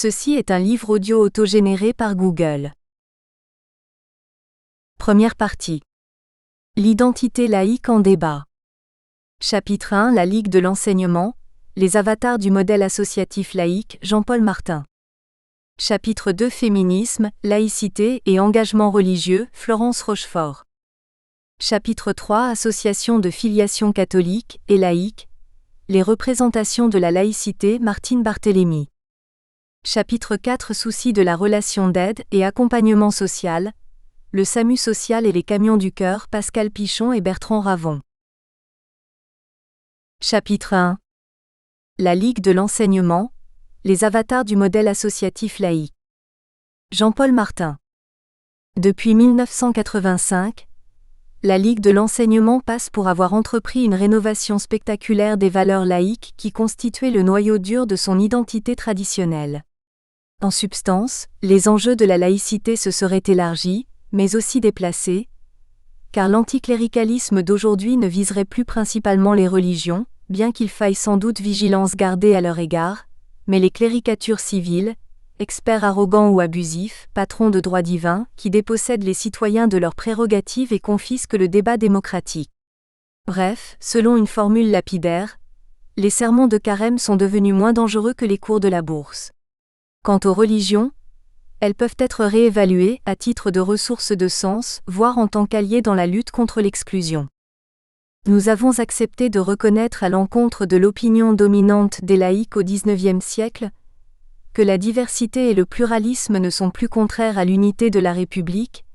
Ceci est un livre audio autogénéré par Google. Première partie. L'identité laïque en débat. Chapitre 1. La Ligue de l'enseignement, les avatars du modèle associatif laïque, Jean-Paul Martin. Chapitre 2. Féminisme, laïcité et engagement religieux, Florence Rochefort. Chapitre 3. Association de filiation catholique et laïque, les représentations de la laïcité, Martine Barthélémy. Chapitre 4. Soucis de la relation d'aide et accompagnement social, le SAMU social et les camions du cœur, Pascal Pichon et Bertrand Ravon. Chapitre 1. La Ligue de l'enseignement, les avatars du modèle associatif laïque. Jean-Paul Martin. Depuis 1985, la Ligue de l'enseignement passe pour avoir entrepris une rénovation spectaculaire des valeurs laïques qui constituaient le noyau dur de son identité traditionnelle. En substance, les enjeux de la laïcité se seraient élargis, mais aussi déplacés, car l'anticléricalisme d'aujourd'hui ne viserait plus principalement les religions, bien qu'il faille sans doute vigilance garder à leur égard, mais les cléricatures civiles, experts arrogants ou abusifs, patrons de droit divin, qui dépossèdent les citoyens de leurs prérogatives et confisquent le débat démocratique. Bref, selon une formule lapidaire, les sermons de carême sont devenus moins dangereux que les cours de la bourse. Quant aux religions, elles peuvent être réévaluées à titre de ressources de sens, voire en tant qu'alliées dans la lutte contre l'exclusion. Nous avons accepté de reconnaître à l'encontre de l'opinion dominante des laïcs au XIXe siècle, que la diversité et le pluralisme ne sont plus contraires à l'unité de la République,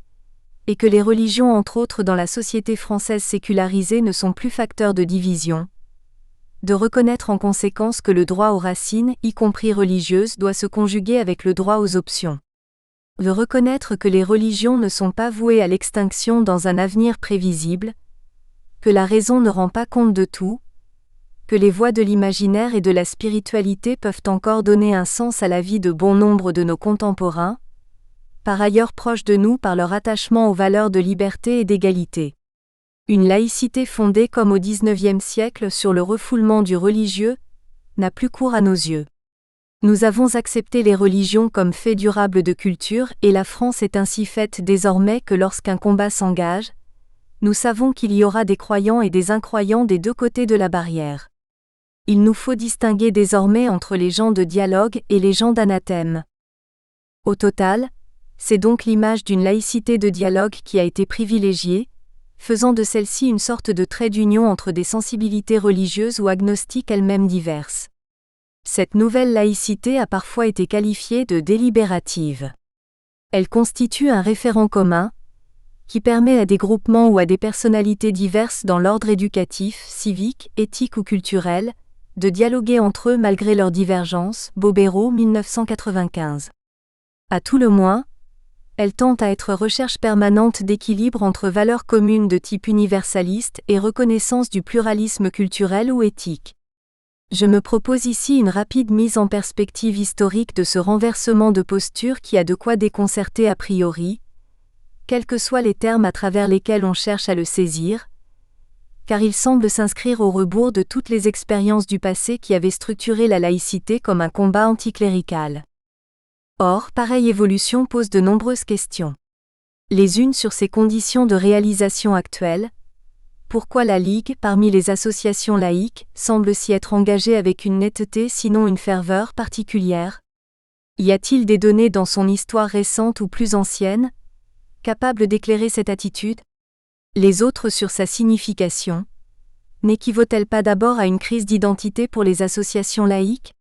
et que les religions entre autres dans la société française sécularisée ne sont plus facteurs de division, de reconnaître en conséquence que le droit aux racines, y compris religieuses, doit se conjuguer avec le droit aux options. De reconnaître que les religions ne sont pas vouées à l'extinction dans un avenir prévisible, que la raison ne rend pas compte de tout, que les voies de l'imaginaire et de la spiritualité peuvent encore donner un sens à la vie de bon nombre de nos contemporains, par ailleurs proches de nous par leur attachement aux valeurs de liberté et d'égalité. Une laïcité fondée comme au XIXe siècle sur le refoulement du religieux, n'a plus cours à nos yeux. Nous avons accepté les religions comme fait durable de culture et la France est ainsi faite désormais que lorsqu'un combat s'engage, nous savons qu'il y aura des croyants et des incroyants des deux côtés de la barrière. Il nous faut distinguer désormais entre les gens de dialogue et les gens d'anathème. Au total, c'est donc l'image d'une laïcité de dialogue qui a été privilégiée, faisant de celle-ci une sorte de trait d'union entre des sensibilités religieuses ou agnostiques elles-mêmes diverses. Cette nouvelle laïcité a parfois été qualifiée de délibérative. Elle constitue un référent commun, qui permet à des groupements ou à des personnalités diverses dans l'ordre éducatif, civique, éthique ou culturel, de dialoguer entre eux malgré leurs divergences, Bobéro 1995. À tout le moins, elle tente à être recherche permanente d'équilibre entre valeurs communes de type universaliste et reconnaissance du pluralisme culturel ou éthique. Je me propose ici une rapide mise en perspective historique de ce renversement de posture qui a de quoi déconcerter a priori, quels que soient les termes à travers lesquels on cherche à le saisir, car il semble s'inscrire au rebours de toutes les expériences du passé qui avaient structuré la laïcité comme un combat anticlérical. Or, pareille évolution pose de nombreuses questions. Les unes sur ses conditions de réalisation actuelles. Pourquoi la Ligue, parmi les associations laïques, semble s'y être engagée avec une netteté sinon une ferveur particulière? Y a-t-il des données dans son histoire récente ou plus ancienne, capables d'éclairer cette attitude? Les autres sur sa signification. N'équivaut-elle pas d'abord à une crise d'identité pour les associations laïques?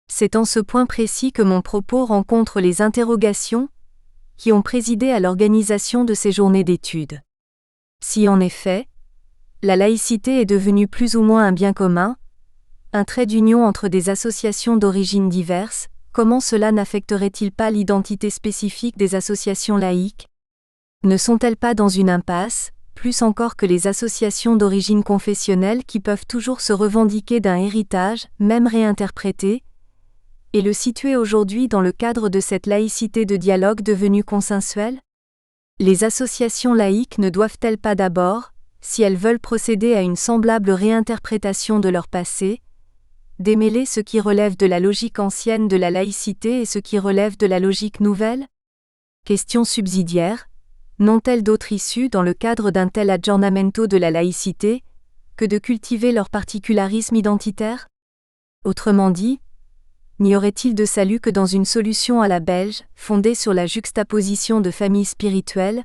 C'est en ce point précis que mon propos rencontre les interrogations qui ont présidé à l'organisation de ces journées d'études. Si en effet, la laïcité est devenue plus ou moins un bien commun, un trait d'union entre des associations d'origines diverses, comment cela n'affecterait-il pas l'identité spécifique des associations laïques? Ne sont-elles pas dans une impasse, plus encore que les associations d'origine confessionnelle qui peuvent toujours se revendiquer d'un héritage, même réinterprété, et le situer aujourd'hui dans le cadre de cette laïcité de dialogue devenue consensuelle? Les associations laïques ne doivent-elles pas d'abord, si elles veulent procéder à une semblable réinterprétation de leur passé, démêler ce qui relève de la logique ancienne de la laïcité et ce qui relève de la logique nouvelle? Question subsidiaire, n'ont-elles d'autre issue dans le cadre d'un tel aggiornamento de la laïcité, que de cultiver leur particularisme identitaire? Autrement dit, n'y aurait-il de salut que dans une solution à la belge, fondée sur la juxtaposition de familles spirituelles,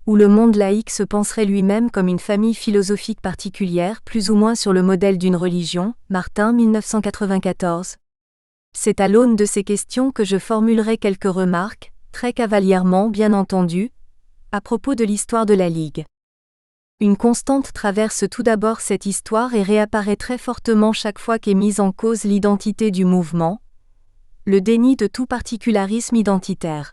où le monde laïque se penserait lui-même comme une famille philosophique particulière, plus ou moins sur le modèle d'une religion, Martin 1994. C'est à l'aune de ces questions que je formulerai quelques remarques, très cavalièrement bien entendu, à propos de l'histoire de la Ligue. Une constante traverse tout d'abord cette histoire et réapparaît très fortement chaque fois qu'est mise en cause l'identité du mouvement, le déni de tout particularisme identitaire.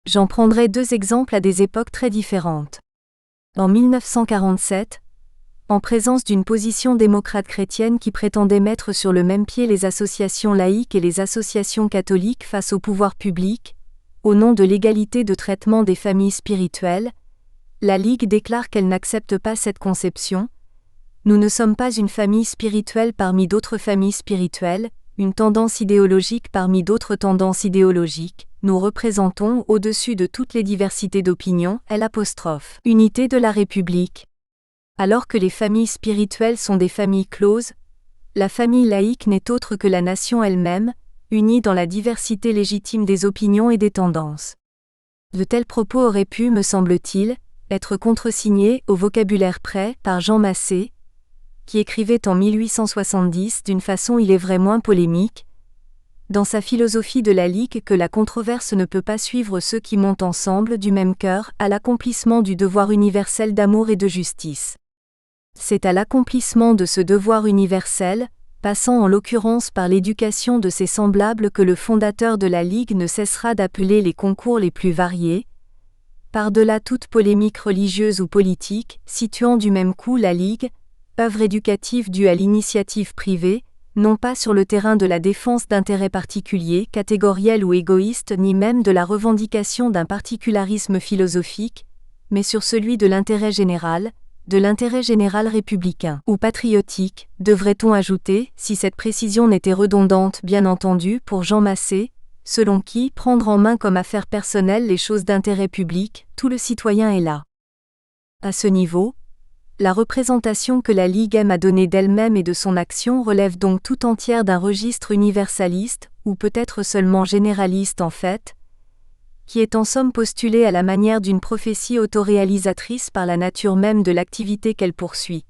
J'en prendrai deux exemples à des époques très différentes. En 1947, en présence d'une position démocrate chrétienne qui prétendait mettre sur le même pied les associations laïques et les associations catholiques face au pouvoir public, au nom de l'égalité de traitement des familles spirituelles, la Ligue déclare qu'elle n'accepte pas cette conception. Nous ne sommes pas une famille spirituelle parmi d'autres familles spirituelles, une tendance idéologique parmi d'autres tendances idéologiques. Nous représentons, au-dessus de toutes les diversités d'opinions, l'unité de la République. Alors que les familles spirituelles sont des familles closes, la famille laïque n'est autre que la nation elle-même, unie dans la diversité légitime des opinions et des tendances. De tels propos auraient pu, me semble-t-il, être contresignés, au vocabulaire près, par Jean Massé, qui écrivait en 1870 d'une façon il est vrai moins polémique, dans sa philosophie de la Ligue que la controverse ne peut pas suivre ceux qui montent ensemble du même cœur à l'accomplissement du devoir universel d'amour et de justice. C'est à l'accomplissement de ce devoir universel, passant en l'occurrence par l'éducation de ses semblables que le fondateur de la Ligue ne cessera d'appeler les concours les plus variés, par-delà toute polémique religieuse ou politique, situant du même coup la Ligue, œuvre éducative due à l'initiative privée, non pas sur le terrain de la défense d'intérêts particuliers, catégoriels ou égoïstes, ni même de la revendication d'un particularisme philosophique, mais sur celui de l'intérêt général républicain ou patriotique, devrait-on ajouter, si cette précision n'était redondante bien entendu pour Jean Massé, selon qui prendre en main comme affaire personnelle les choses d'intérêt public, tout le citoyen est là. À ce niveau, la représentation que la Ligue aime à donner d'elle-même et de son action relève donc tout entière d'un registre universaliste, ou peut-être seulement généraliste en fait, qui est en somme postulé à la manière d'une prophétie autoréalisatrice par la nature même de l'activité qu'elle poursuit.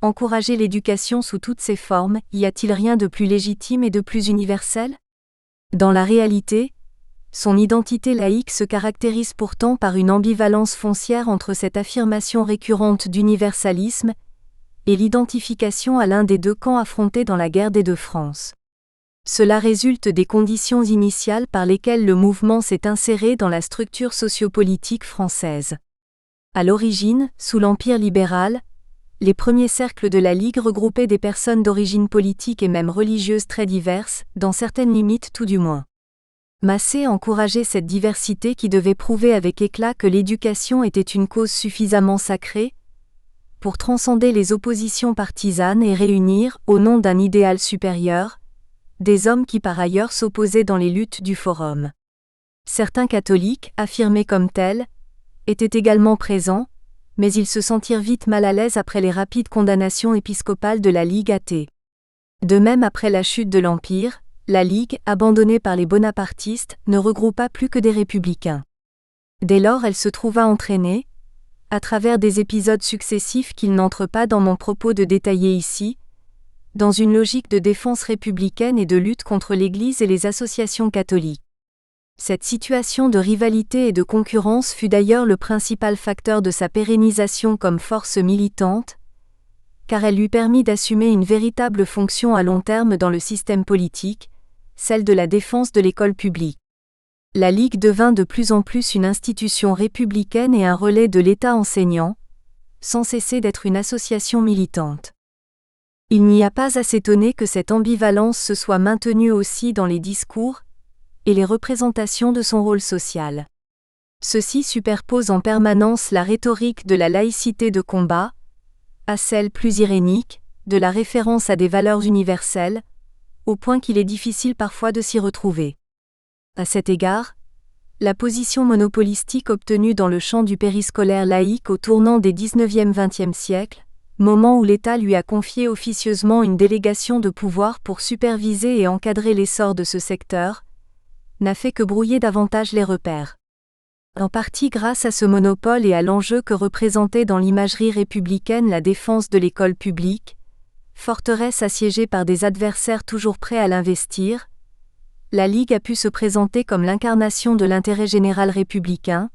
Encourager l'éducation sous toutes ses formes, y a-t-il rien de plus légitime et de plus universel? Dans la réalité, son identité laïque se caractérise pourtant par une ambivalence foncière entre cette affirmation récurrente d'universalisme et l'identification à l'un des deux camps affrontés dans la guerre des deux France. Cela résulte des conditions initiales par lesquelles le mouvement s'est inséré dans la structure sociopolitique française. À l'origine, sous l'Empire libéral, les premiers cercles de la Ligue regroupaient des personnes d'origine politique et même religieuse très diverses, dans certaines limites tout du moins. Massé encourageait cette diversité qui devait prouver avec éclat que l'éducation était une cause suffisamment sacrée pour transcender les oppositions partisanes et réunir, au nom d'un idéal supérieur, des hommes qui par ailleurs s'opposaient dans les luttes du Forum. Certains catholiques, affirmés comme tels, étaient également présents, mais ils se sentirent vite mal à l'aise après les rapides condamnations épiscopales de la Ligue athée. De même après la chute de l'Empire, la Ligue, abandonnée par les bonapartistes, ne regroupa plus que des républicains. Dès lors elle se trouva entraînée, à travers des épisodes successifs qu'il n'entre pas dans mon propos de détailler ici, dans une logique de défense républicaine et de lutte contre l'Église et les associations catholiques. Cette situation de rivalité et de concurrence fut d'ailleurs le principal facteur de sa pérennisation comme force militante, car elle lui permit d'assumer une véritable fonction à long terme dans le système politique, celle de la défense de l'école publique. La Ligue devint de plus en plus une institution républicaine et un relais de l'État enseignant, sans cesser d'être une association militante. Il n'y a pas à s'étonner que cette ambivalence se soit maintenue aussi dans les discours et les représentations de son rôle social. Ceci superpose en permanence la rhétorique de la laïcité de combat à celle plus irénique de la référence à des valeurs universelles, au point qu'il est difficile parfois de s'y retrouver. À cet égard, la position monopolistique obtenue dans le champ du périscolaire laïque au tournant des 19e-20e siècles, moment où l'État lui a confié officieusement une délégation de pouvoir pour superviser et encadrer l'essor de ce secteur, n'a fait que brouiller davantage les repères. En partie grâce à ce monopole et à l'enjeu que représentait dans l'imagerie républicaine la défense de l'école publique, forteresse assiégée par des adversaires toujours prêts à l'investir, la Ligue a pu se présenter comme l'incarnation de l'intérêt général républicain,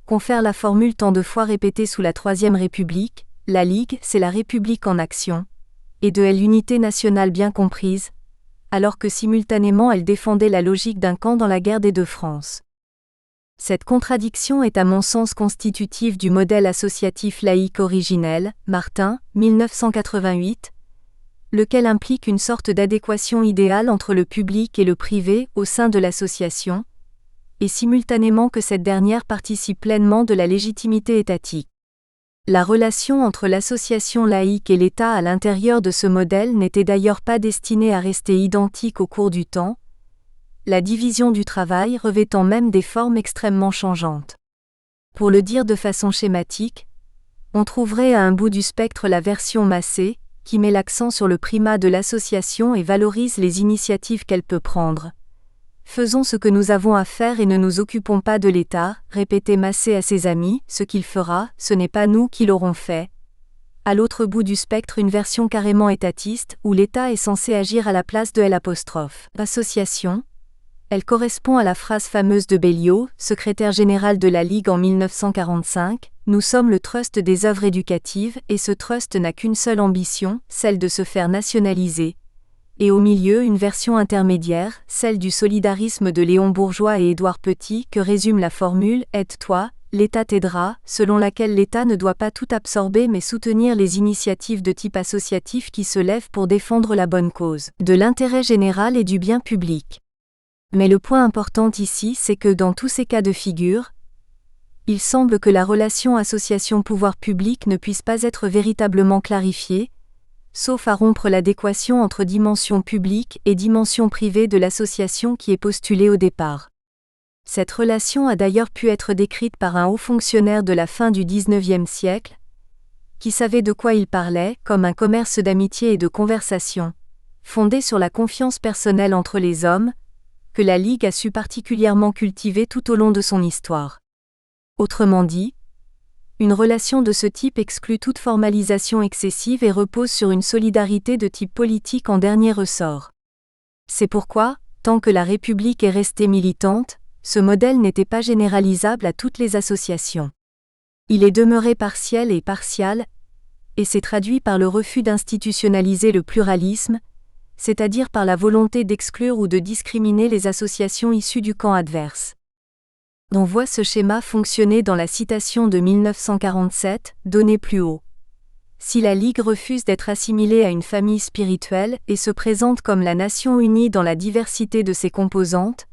confère la formule tant de fois répétée sous la Troisième République, la Ligue, c'est la République en action, et de elle l'unité nationale bien comprise, alors que simultanément elle défendait la logique d'un camp dans la guerre des deux France. Cette contradiction est à mon sens constitutive du modèle associatif laïque originel, Martin, 1988, lequel implique une sorte d'adéquation idéale entre le public et le privé au sein de l'association, et simultanément que cette dernière participe pleinement de la légitimité étatique. La relation entre l'association laïque et l'État à l'intérieur de ce modèle n'était d'ailleurs pas destinée à rester identique au cours du temps, la division du travail revêtant même des formes extrêmement changeantes. Pour le dire de façon schématique, on trouverait à un bout du spectre la version massée, qui met l'accent sur le primat de l'association et valorise les initiatives qu'elle peut prendre. Faisons ce que nous avons à faire et ne nous occupons pas de l'État, répétait Massé à ses amis, ce qu'il fera, ce n'est pas nous qui l'aurons fait. À l'autre bout du spectre une version carrément étatiste, où l'État est censé agir à la place de l'association. Elle correspond à la phrase fameuse de Belliot, secrétaire général de la Ligue en 1945, « Nous sommes le trust des œuvres éducatives et ce trust n'a qu'une seule ambition, celle de se faire nationaliser. » Et au milieu une version intermédiaire, celle du solidarisme de Léon Bourgeois et Édouard Petit, que résume la formule « Aide-toi, l'État t'aidera », selon laquelle l'État ne doit pas tout absorber mais soutenir les initiatives de type associatif qui se lèvent pour défendre la bonne cause, de l'intérêt général et du bien public. Mais le point important ici c'est que dans tous ces cas de figure, il semble que la relation association-pouvoir public ne puisse pas être véritablement clarifiée, sauf à rompre l'adéquation entre dimension publique et dimension privée de l'association qui est postulée au départ. Cette relation a d'ailleurs pu être décrite par un haut fonctionnaire de la fin du XIXe siècle, qui savait de quoi il parlait, comme un commerce d'amitié et de conversation, fondé sur la confiance personnelle entre les hommes, que la Ligue a su particulièrement cultiver tout au long de son histoire. Autrement dit, une relation de ce type exclut toute formalisation excessive et repose sur une solidarité de type politique en dernier ressort. C'est pourquoi, tant que la République est restée militante, ce modèle n'était pas généralisable à toutes les associations. Il est demeuré partiel et partial, et s'est traduit par le refus d'institutionnaliser le pluralisme, c'est-à-dire par la volonté d'exclure ou de discriminer les associations issues du camp adverse. On voit ce schéma fonctionner dans la citation de 1947, donnée plus haut. Si la Ligue refuse d'être assimilée à une famille spirituelle et se présente comme la nation unie dans la diversité de ses composantes,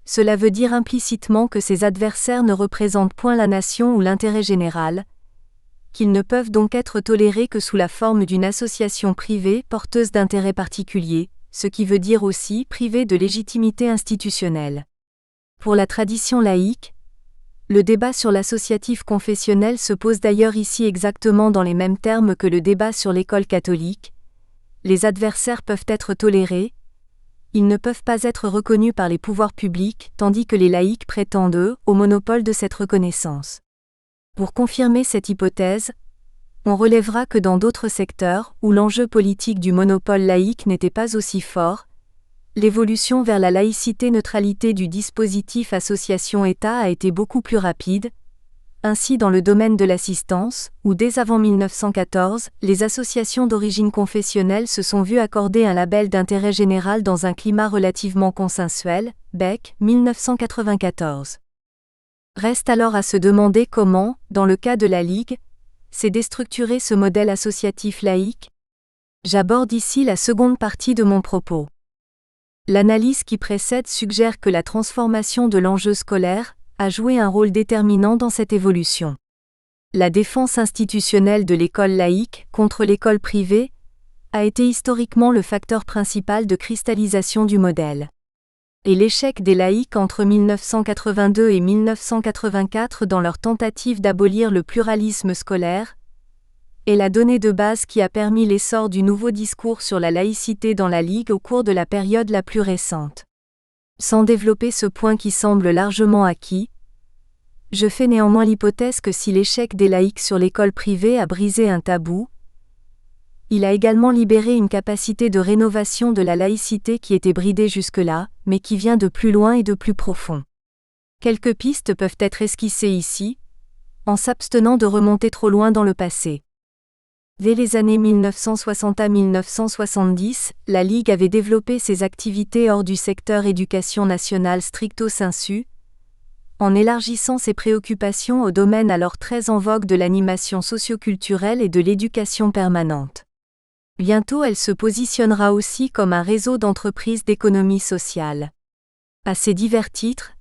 cela veut dire implicitement que ses adversaires ne représentent point la nation ou l'intérêt général, qu'ils ne peuvent donc être tolérés que sous la forme d'une association privée porteuse d'intérêts particuliers, ce qui veut dire aussi privée de légitimité institutionnelle. Pour la tradition laïque, le débat sur l'associatif confessionnel se pose d'ailleurs ici exactement dans les mêmes termes que le débat sur l'école catholique. Les adversaires peuvent être tolérés, ils ne peuvent pas être reconnus par les pouvoirs publics, tandis que les laïcs prétendent, eux, au monopole de cette reconnaissance. Pour confirmer cette hypothèse, on relèvera que dans d'autres secteurs, où l'enjeu politique du monopole laïque n'était pas aussi fort, l'évolution vers la laïcité-neutralité du dispositif association-État a été beaucoup plus rapide. Ainsi dans le domaine de l'assistance, où dès avant 1914, les associations d'origine confessionnelle se sont vues accorder un label d'intérêt général dans un climat relativement consensuel, Beck, 1994. Reste alors à se demander comment, dans le cas de la Ligue, s'est déstructuré ce modèle associatif laïque. J'aborde ici la seconde partie de mon propos. L'analyse qui précède suggère que la transformation de l'enjeu scolaire a joué un rôle déterminant dans cette évolution. La défense institutionnelle de l'école laïque contre l'école privée a été historiquement le facteur principal de cristallisation du modèle. Et l'échec des laïcs entre 1982 et 1984 dans leur tentative d'abolir le pluralisme scolaire est la donnée de base qui a permis l'essor du nouveau discours sur la laïcité dans la Ligue au cours de la période la plus récente. Sans développer ce point qui semble largement acquis, je fais néanmoins l'hypothèse que si l'échec des laïcs sur l'école privée a brisé un tabou, il a également libéré une capacité de rénovation de la laïcité qui était bridée jusque-là, mais qui vient de plus loin et de plus profond. Quelques pistes peuvent être esquissées ici, en s'abstenant de remonter trop loin dans le passé. Dès les années 1960 à 1970, la Ligue avait développé ses activités hors du secteur éducation nationale stricto sensu, en élargissant ses préoccupations au domaine alors très en vogue de l'animation socioculturelle et de l'éducation permanente. Bientôt elle se positionnera aussi comme un réseau d'entreprises d'économie sociale. À ces divers titres,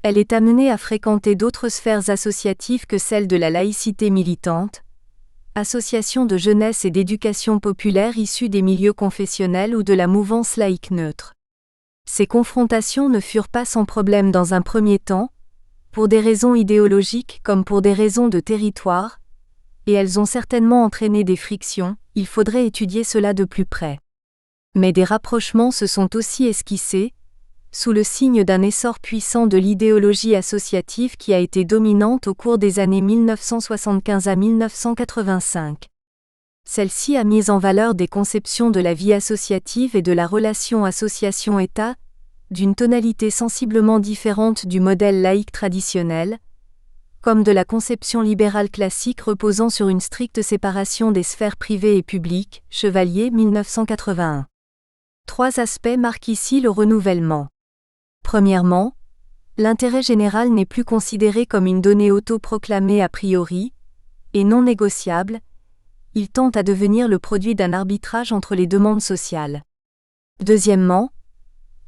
elle est amenée à fréquenter d'autres sphères associatives que celles de la laïcité militante, associations de jeunesse et d'éducation populaire issues des milieux confessionnels ou de la mouvance laïque neutre. Ces confrontations ne furent pas sans problème dans un premier temps, pour des raisons idéologiques comme pour des raisons de territoire, et elles ont certainement entraîné des frictions, il faudrait étudier cela de plus près. Mais des rapprochements se sont aussi esquissés, sous le signe d'un essor puissant de l'idéologie associative qui a été dominante au cours des années 1975 à 1985. Celle-ci a mis en valeur des conceptions de la vie associative et de la relation association-État, d'une tonalité sensiblement différente du modèle laïque traditionnel, comme de la conception libérale classique reposant sur une stricte séparation des sphères privées et publiques, Chevalier 1981. Trois aspects marquent ici le renouvellement. Premièrement, l'intérêt général n'est plus considéré comme une donnée autoproclamée a priori, et non négociable, il tend à devenir le produit d'un arbitrage entre les demandes sociales. Deuxièmement,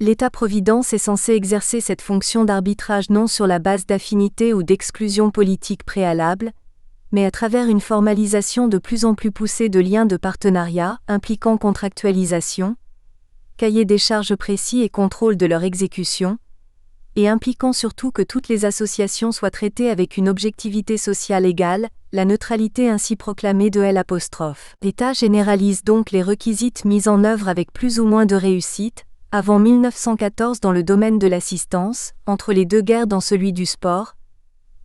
l'État-providence est censé exercer cette fonction d'arbitrage non sur la base d'affinité ou d'exclusion politique préalable, mais à travers une formalisation de plus en plus poussée de liens de partenariat impliquant contractualisation, cahier des charges précis et contrôle de leur exécution, et impliquant surtout que toutes les associations soient traitées avec une objectivité sociale égale, la neutralité ainsi proclamée de L'. L'État généralise donc les requisites mis en œuvre avec plus ou moins de réussite, avant 1914 dans le domaine de l'assistance, entre les deux guerres dans celui du sport,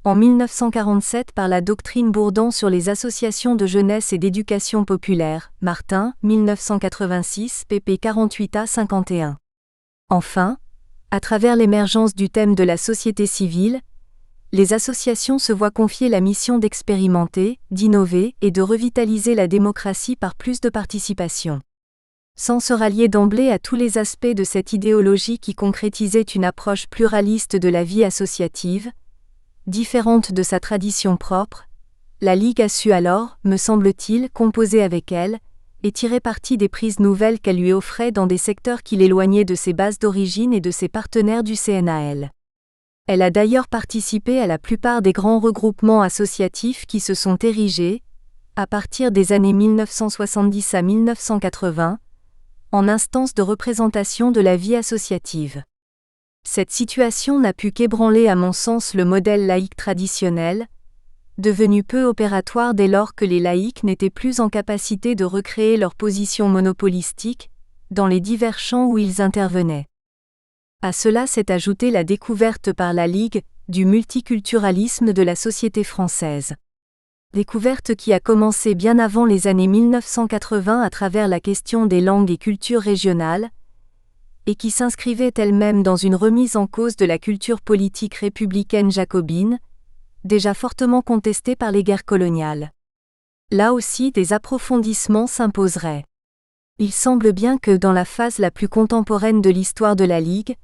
en 1947 par la doctrine Bourdan sur les associations de jeunesse et d'éducation populaire, Martin, 1986, pp 48 à 51. Enfin, à travers l'émergence du thème de la société civile, les associations se voient confier la mission d'expérimenter, d'innover et de revitaliser la démocratie par plus de participation. Sans se rallier d'emblée à tous les aspects de cette idéologie qui concrétisait une approche pluraliste de la vie associative, différente de sa tradition propre, la Ligue a su alors, me semble-t-il, composer avec elle, et tirer parti des prises nouvelles qu'elle lui offrait dans des secteurs qui l'éloignaient de ses bases d'origine et de ses partenaires du CNAL. Elle a d'ailleurs participé à la plupart des grands regroupements associatifs qui se sont érigés, à partir des années 1970 à 1980, en instance de représentation de la vie associative. Cette situation n'a pu qu'ébranler à mon sens le modèle laïque traditionnel, devenu peu opératoire dès lors que les laïcs n'étaient plus en capacité de recréer leur position monopolistique, dans les divers champs où ils intervenaient. À cela s'est ajoutée la découverte par la Ligue, du multiculturalisme de la société française. Découverte qui a commencé bien avant les années 1980 à travers la question des langues et cultures régionales, et qui s'inscrivait elle-même dans une remise en cause de la culture politique républicaine jacobine, déjà fortement contestée par les guerres coloniales. Là aussi des approfondissements s'imposeraient. Il semble bien que dans la phase la plus contemporaine de l'histoire de la Ligue,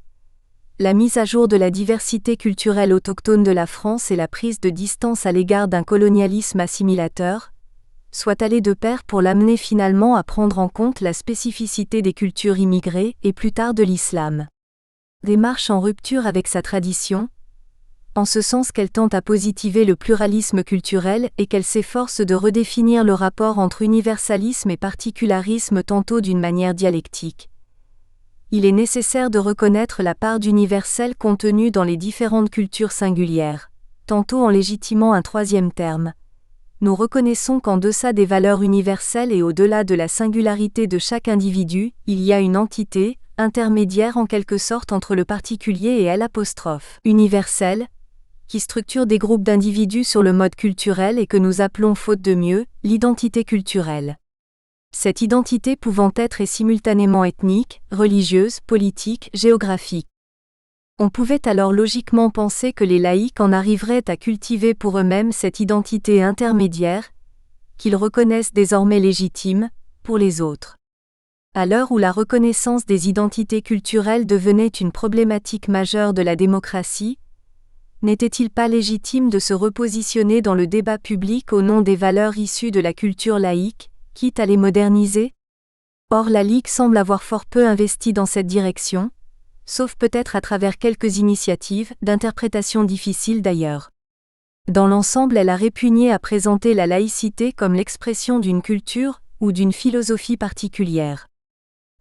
la mise à jour de la diversité culturelle autochtone de la France et la prise de distance à l'égard d'un colonialisme assimilateur, soit allée de pair pour l'amener finalement à prendre en compte la spécificité des cultures immigrées et plus tard de l'islam. Démarche en rupture avec sa tradition, en ce sens qu'elle tente à positiver le pluralisme culturel et qu'elle s'efforce de redéfinir le rapport entre universalisme et particularisme tantôt d'une manière dialectique. Il est nécessaire de reconnaître la part d'universel contenue dans les différentes cultures singulières, tantôt en légitimant un troisième terme. Nous reconnaissons qu'en deçà des valeurs universelles et au-delà de la singularité de chaque individu, il y a une entité, intermédiaire en quelque sorte entre le particulier et universel, qui structure des groupes d'individus sur le mode culturel et que nous appelons faute de mieux, l'identité culturelle. Cette identité pouvant être simultanément ethnique, religieuse, politique, géographique. On pouvait alors logiquement penser que les laïcs en arriveraient à cultiver pour eux-mêmes cette identité intermédiaire, qu'ils reconnaissent désormais légitime, pour les autres. À l'heure où la reconnaissance des identités culturelles devenait une problématique majeure de la démocratie, n'était-il pas légitime de se repositionner dans le débat public au nom des valeurs issues de la culture laïque, quitte à les moderniser? Or la Ligue semble avoir fort peu investi dans cette direction, sauf peut-être à travers quelques initiatives, d'interprétation difficiles d'ailleurs. Dans l'ensemble, elle a répugné à présenter la laïcité comme l'expression d'une culture ou d'une philosophie particulière.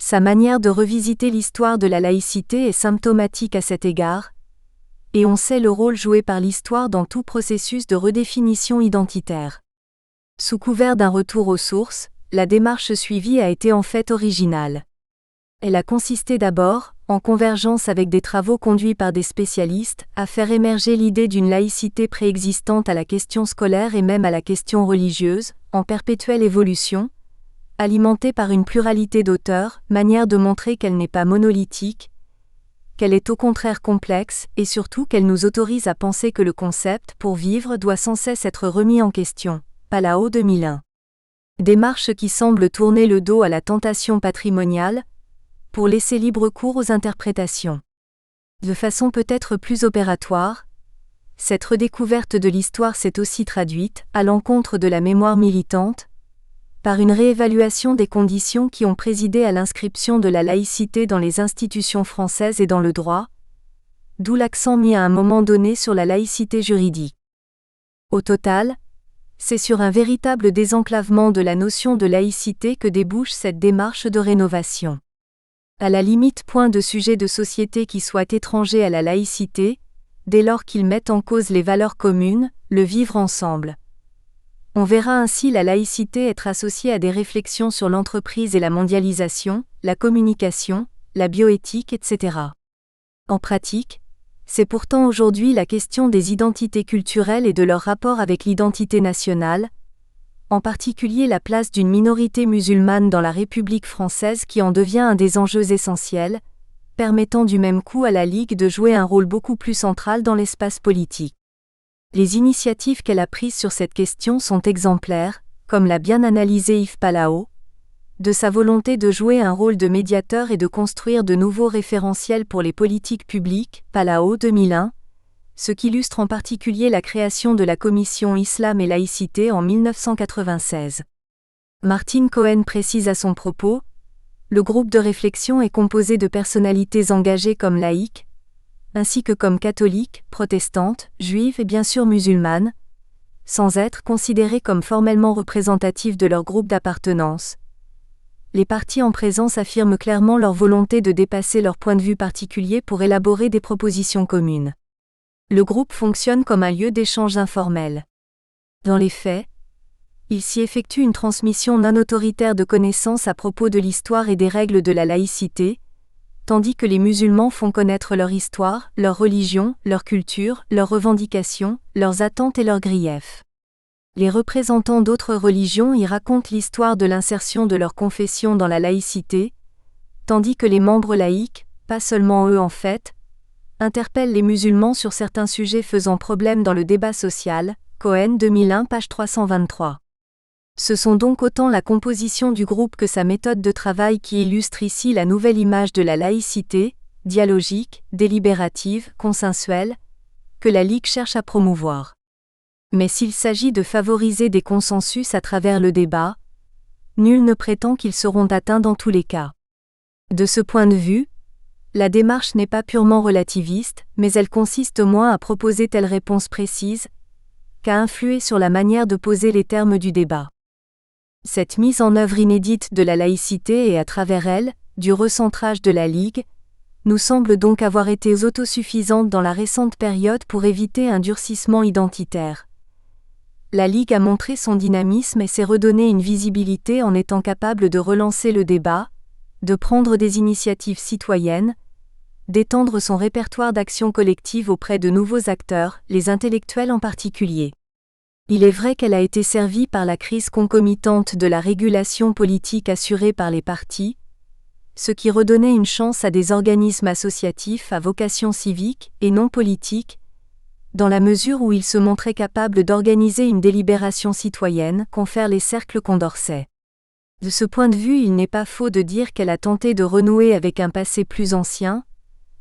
Sa manière de revisiter l'histoire de la laïcité est symptomatique à cet égard, et on sait le rôle joué par l'histoire dans tout processus de redéfinition identitaire. Sous couvert d'un retour aux sources, la démarche suivie a été en fait originale. Elle a consisté d'abord, en convergence avec des travaux conduits par des spécialistes, à faire émerger l'idée d'une laïcité préexistante à la question scolaire et même à la question religieuse, en perpétuelle évolution, alimentée par une pluralité d'auteurs, manière de montrer qu'elle n'est pas monolithique, qu'elle est au contraire complexe, et surtout qu'elle nous autorise à penser que le concept, pour vivre, doit sans cesse être remis en question. Palao 2001. Démarche qui semble tourner le dos à la tentation patrimoniale, pour laisser libre cours aux interprétations. De façon peut-être plus opératoire, cette redécouverte de l'histoire s'est aussi traduite, à l'encontre de la mémoire militante, par une réévaluation des conditions qui ont présidé à l'inscription de la laïcité dans les institutions françaises et dans le droit, d'où l'accent mis à un moment donné sur la laïcité juridique. Au total, c'est sur un véritable désenclavement de la notion de laïcité que débouche cette démarche de rénovation. À la limite, point de sujet de société qui soit étranger à la laïcité, dès lors qu'ils mettent en cause les valeurs communes, le vivre ensemble. On verra ainsi la laïcité être associée à des réflexions sur l'entreprise et la mondialisation, la communication, la bioéthique, etc. En pratique, c'est pourtant aujourd'hui la question des identités culturelles et de leur rapport avec l'identité nationale, en particulier la place d'une minorité musulmane dans la République française qui en devient un des enjeux essentiels, permettant du même coup à la Ligue de jouer un rôle beaucoup plus central dans l'espace politique. Les initiatives qu'elle a prises sur cette question sont exemplaires, comme l'a bien analysé Yves Palao, de sa volonté de jouer un rôle de médiateur et de construire de nouveaux référentiels pour les politiques publiques, Palao 2001, ce qu'illustre en particulier la création de la commission Islam et laïcité en 1996. Martine Cohen précise à son propos, le groupe de réflexion est composé de personnalités engagées comme laïques, ainsi que comme catholiques, protestantes, juives et bien sûr musulmanes, sans être considérées comme formellement représentatives de leur groupe d'appartenance. Les parties en présence affirment clairement leur volonté de dépasser leur point de vue particulier pour élaborer des propositions communes. Le groupe fonctionne comme un lieu d'échange informel. Dans les faits, il s'y effectue une transmission non autoritaire de connaissances à propos de l'histoire et des règles de la laïcité, tandis que les musulmans font connaître leur histoire, leur religion, leur culture, leurs revendications, leurs attentes et leurs griefs. Les représentants d'autres religions y racontent l'histoire de l'insertion de leur confession dans la laïcité, tandis que les membres laïcs, pas seulement eux en fait, interpellent les musulmans sur certains sujets faisant problème dans le débat social. Cohen 2001 page 323. Ce sont donc autant la composition du groupe que sa méthode de travail qui illustrent ici la nouvelle image de la laïcité, dialogique, délibérative, consensuelle, que la Ligue cherche à promouvoir. Mais s'il s'agit de favoriser des consensus à travers le débat, nul ne prétend qu'ils seront atteints dans tous les cas. De ce point de vue, La démarche n'est pas purement relativiste, mais elle consiste au moins à proposer telle réponse précise, qu'à influer sur la manière de poser les termes du débat. Cette mise en œuvre inédite de la laïcité et à travers elle, du recentrage de la Ligue, nous semble donc avoir été autosuffisante dans la récente période pour éviter un durcissement identitaire. La Ligue a montré son dynamisme et s'est redonné une visibilité en étant capable de relancer le débat, de prendre des initiatives citoyennes, d'étendre son répertoire d'action collective auprès de nouveaux acteurs, les intellectuels en particulier. Il est vrai qu'elle a été servie par la crise concomitante de la régulation politique assurée par les partis, ce qui redonnait une chance à des organismes associatifs à vocation civique et non politique, dans la mesure où ils se montraient capables d'organiser une délibération citoyenne, confèrent les cercles Condorcet. De ce point de vue, il n'est pas faux de dire qu'elle a tenté de renouer avec un passé plus ancien,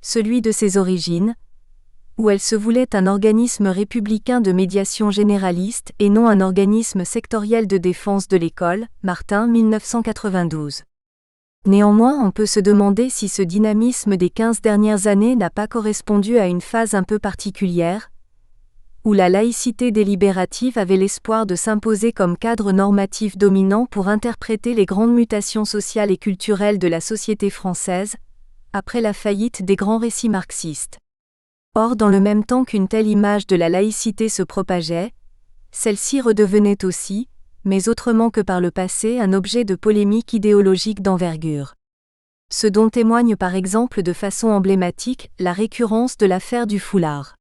celui de ses origines, où elle se voulait un organisme républicain de médiation généraliste et non un organisme sectoriel de défense de l'école, Martin 1992. Néanmoins, on peut se demander si ce dynamisme des 15 dernières années n'a pas correspondu à une phase un peu particulière, où la laïcité délibérative avait l'espoir de s'imposer comme cadre normatif dominant pour interpréter les grandes mutations sociales et culturelles de la société française, après la faillite des grands récits marxistes. Or, dans le même temps qu'une telle image de la laïcité se propageait, celle-ci redevenait aussi, mais autrement que par le passé, un objet de polémique idéologique d'envergure. Ce dont témoigne par exemple de façon emblématique la récurrence de l'affaire du foulard.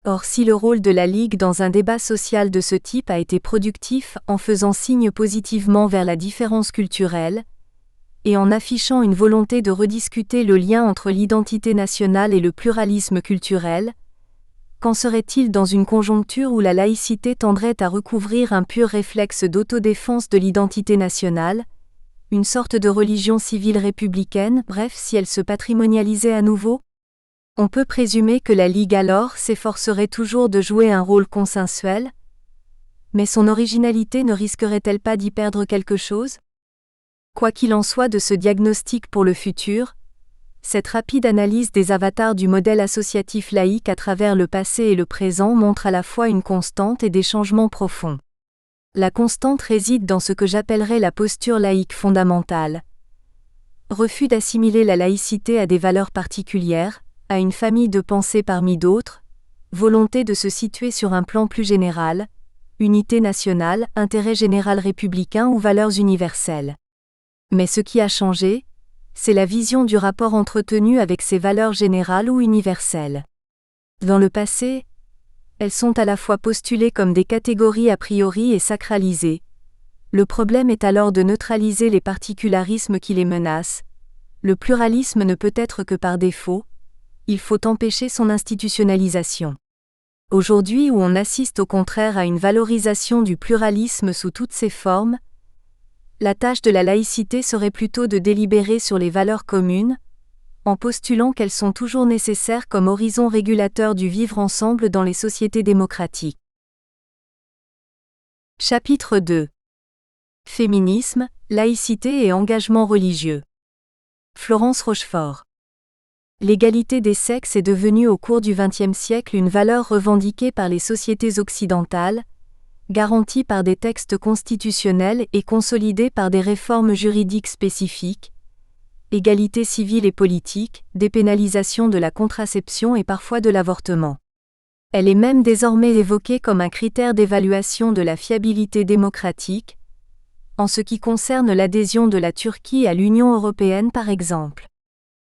Or, si le rôle de la Ligue dans un débat social de ce type a été productif en faisant signe positivement vers la différence culturelle, et en affichant une volonté de rediscuter le lien entre l'identité nationale et le pluralisme culturel, qu'en serait-il dans une conjoncture où la laïcité tendrait à recouvrir un pur réflexe d'autodéfense de l'identité nationale, une sorte de religion civile républicaine, bref, si elle se patrimonialisait à nouveau? On peut présumer que la Ligue alors s'efforcerait toujours de jouer un rôle consensuel, mais son originalité ne risquerait-elle pas d'y perdre quelque chose? Quoi qu'il en soit de ce diagnostic pour le futur, cette rapide analyse des avatars du modèle associatif laïque à travers le passé et le présent montre à la fois une constante et des changements profonds. La constante réside dans ce que j'appellerais la posture laïque fondamentale. Refus d'assimiler la laïcité à des valeurs particulières, à une famille de pensée parmi d'autres, volonté de se situer sur un plan plus général, unité nationale, intérêt général républicain ou valeurs universelles. Mais ce qui a changé, c'est la vision du rapport entretenu avec ces valeurs générales ou universelles. Dans le passé, elles sont à la fois postulées comme des catégories a priori et sacralisées. Le problème est alors de neutraliser les particularismes qui les menacent. Le pluralisme ne peut être que par défaut, il faut empêcher son institutionnalisation. Aujourd'hui où on assiste au contraire à une valorisation du pluralisme sous toutes ses formes, la tâche de la laïcité serait plutôt de délibérer sur les valeurs communes, en postulant qu'elles sont toujours nécessaires comme horizon régulateur du vivre ensemble dans les sociétés démocratiques. Chapitre 2. Féminisme, laïcité et engagement religieux. Florence Rochefort. L'égalité des sexes est devenue au cours du XXe siècle une valeur revendiquée par les sociétés occidentales, garantie par des textes constitutionnels et consolidée par des réformes juridiques spécifiques, égalité civile et politique, dépénalisation de la contraception et parfois de l'avortement. Elle est même désormais évoquée comme un critère d'évaluation de la fiabilité démocratique, en ce qui concerne l'adhésion de la Turquie à l'Union européenne par exemple.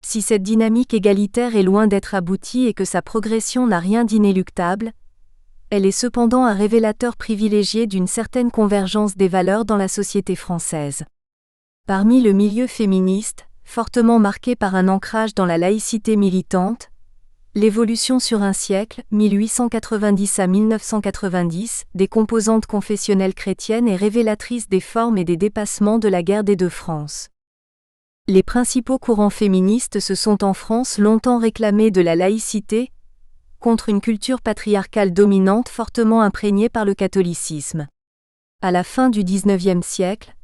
Si cette dynamique égalitaire est loin d'être aboutie et que sa progression n'a rien d'inéluctable, elle est cependant un révélateur privilégié d'une certaine convergence des valeurs dans la société française. Parmi le milieu féministe, fortement marqué par un ancrage dans la laïcité militante, l'évolution sur un siècle, 1890 à 1990, des composantes confessionnelles chrétiennes est révélatrice des formes et des dépassements de la guerre des deux France. Les principaux courants féministes se sont en France longtemps réclamés de la laïcité, contre une culture patriarcale dominante fortement imprégnée par le catholicisme. À la fin du XIXe siècle,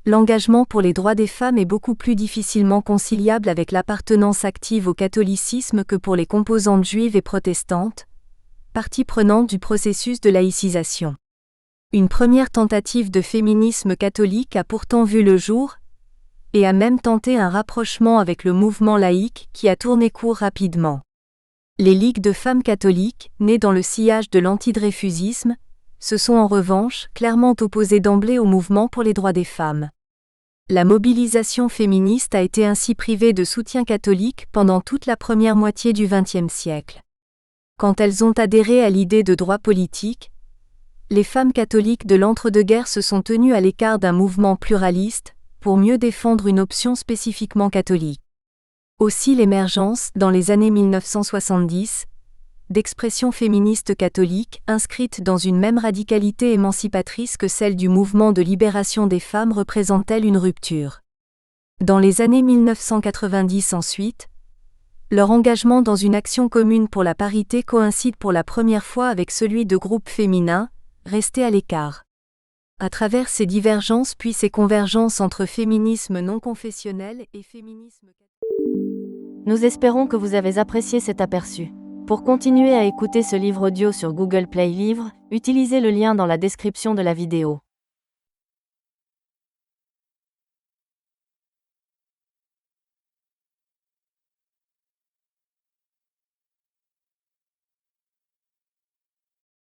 l'engagement pour les droits des femmes est beaucoup plus difficilement conciliable avec l'appartenance active au catholicisme que pour les composantes juives et protestantes, partie prenante du processus de laïcisation. Une première tentative de féminisme catholique a pourtant vu le jour, et a même tenté un rapprochement avec le mouvement laïque qui a tourné court rapidement. Les ligues de femmes catholiques, nées dans le sillage de l'antidreyfusisme, se sont en revanche clairement opposées d'emblée au mouvement pour les droits des femmes. La mobilisation féministe a été ainsi privée de soutien catholique pendant toute la première moitié du XXe siècle. Quand elles ont adhéré à l'idée de droit politique, les femmes catholiques de l'entre-deux-guerres se sont tenues à l'écart d'un mouvement pluraliste, pour mieux défendre une option spécifiquement catholique. Aussi l'émergence, dans les années 1970, d'expressions féministes catholiques inscrites dans une même radicalité émancipatrice que celle du mouvement de libération des femmes représente-t-elle une rupture. Dans les années 1990 ensuite, leur engagement dans une action commune pour la parité coïncide pour la première fois avec celui de groupes féminins, restés à l'écart. À travers ces divergences puis ces convergences entre féminisme non confessionnel et féminisme catholique. Nous espérons que vous avez apprécié cet aperçu. Pour continuer à écouter ce livre audio sur Google Play Livres, utilisez le lien dans la description de la vidéo.